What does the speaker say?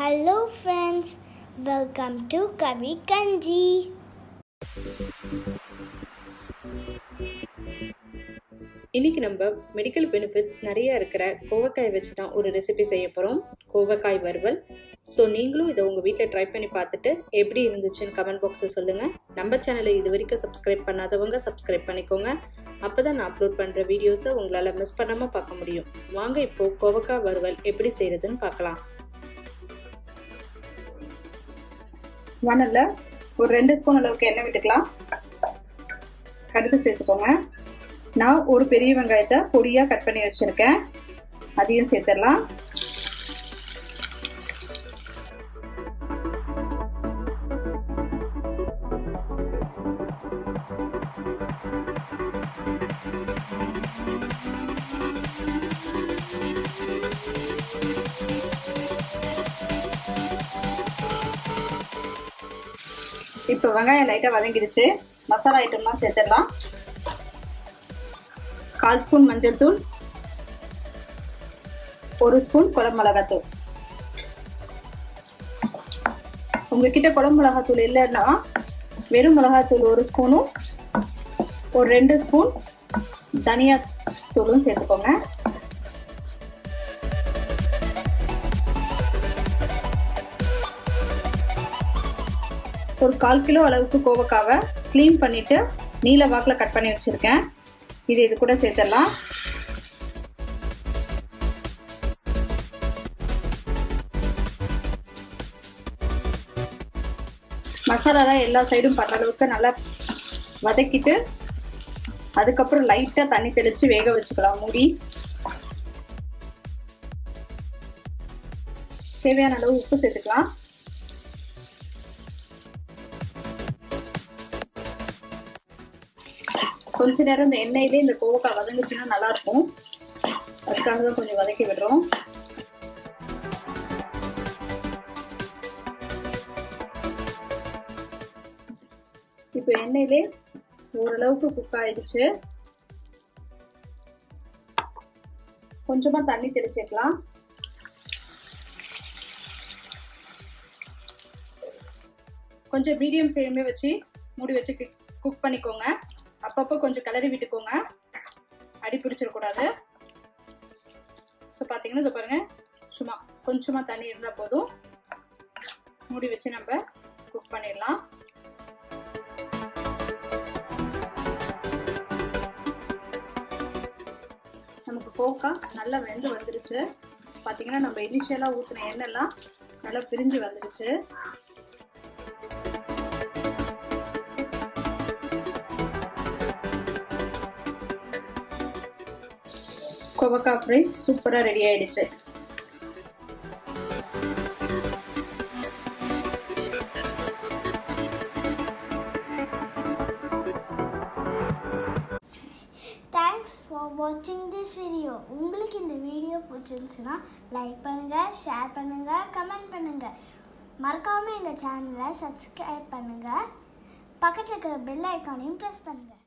Hello friends, welcome to Karikanchi. இன்னைக்கு நம்ம medical benefits நிறைய இருக்கிற கோவக்காய் வச்சு தான் ஒரு ரெசிபி செய்ய போகிறோம், கோவக்காய் வறுவல். ஸோ நீங்களும் இதை உங்கள் வீட்டில் ட்ரை பண்ணி பார்த்துட்டு எப்படி இருந்துச்சுன்னு கமெண்ட் பாக்ஸில் சொல்லுங்கள். நம்ம சேனலை இது வரைக்கும் சப்ஸ்கிரைப் பண்ணாதவங்க சப்ஸ்கிரைப் பண்ணிக்கோங்க. அப்போ தான் நான் அப்லோட் பண்ணுற வீடியோஸை உங்களால் மிஸ் பண்ணாமல் பார்க்க முடியும். வாங்க இப்போது கோவக்காய் வறுவல் எப்படி செய்கிறதுன்னு பார்க்கலாம். வானல்ல ஒரு 2 ஸ்பூன் அளவுக்கு எண்ணெய் விட்டுக்கலாம். கடுகு சேர்த்துக்கோங்க. நான் ஒரு பெரிய வெங்காயத்தை பொடியாக கட் பண்ணி வச்சுருக்கேன், அதையும் சேர்த்துடலாம். இப்போ வெங்காயம் லைட்டாக வதங்கிடுச்சு. மசாலா ஐட்டம்லாம் சேர்த்துடலாம். 1/4 ஸ்பூன் மஞ்சள் தூள், 1 ஸ்பூன் குழம்பு மிளகாத்தூள். உங்ககிட்ட குழம்பு மிளகாத்தூள் இல்லைன்னா வெறும் மிளகாத்தூள் 1 ஸ்பூனும் ஒரு 2 ஸ்பூன் தனியா தூளும் சேர்த்துக்கோங்க. ஒரு 1/4 கிலோ அளவுக்கு கோவக்காவை க்ளீன் பண்ணிட்டு நீல வாக்கில் கட் பண்ணி வச்சிருக்கேன். இது கூட சேர்த்துடலாம். மசாலாலாம் எல்லா சைடும் படுற அளவுக்கு நல்லா வதக்கிட்டு அதுக்கப்புறம் லைட்டாக தண்ணி தெளித்து வேக வச்சுக்கலாம் மூடி. தேவையான அளவு உப்பு சேர்த்துக்கலாம். கொஞ்ச நேரம் இந்த எண்ணெயிலே இந்த கோவக்காய் வதங்குச்சுன்னா நல்லா இருக்கும். அதுக்காக தான் கொஞ்சம் வதக்கி விடுறோம். இப்போ எண்ணெயிலே ஓரளவுக்கு குக் ஆயிடுச்சு. கொஞ்சமா தண்ணி தெளிச்சுக்கலாம். கொஞ்சம் மீடியம் ஃப்ளேம்ல வச்சு மூடி வச்சு குக் பண்ணிக்கோங்க. அப்பப்போ கொஞ்சம் கிளறி விட்டுக்கோங்க, அடி பிடிச்சிடக்கூடாது. ஸோ பார்த்தீங்கன்னா இதை பாருங்க, சும்மா கொஞ்சமாக தண்ணி இருந்தால் போதும். மூடி வச்சு நம்ம குக் பண்ணிடலாம். நமக்கு கோவக்காய் நல்லா வெந்து வந்துடுச்சு. பார்த்தீங்கன்னா நம்ம இனிஷியலாக ஊற்றின எண்ணெய்லாம் நல்லா பிரிஞ்சு வந்துடுச்சு. கோவக்காய் ஃப்ரை சூப்பராக ரெடி ஆயிடுச்சு. Thanks for watching this video. உங்களுக்கு இந்த வீடியோ பிடிச்சிருந்துச்சுன்னா லைக் பண்ணுங்கள், ஷேர் பண்ணுங்கள், கமெண்ட் பண்ணுங்கள். மறக்காமல் எங்கள் சேனலை சப்ஸ்கிரைப் பண்ணுங்கள். பக்கத்தில் இருக்கிற பெல் ஐக்கானையும் ப்ரெஸ் பண்ணுங்கள்.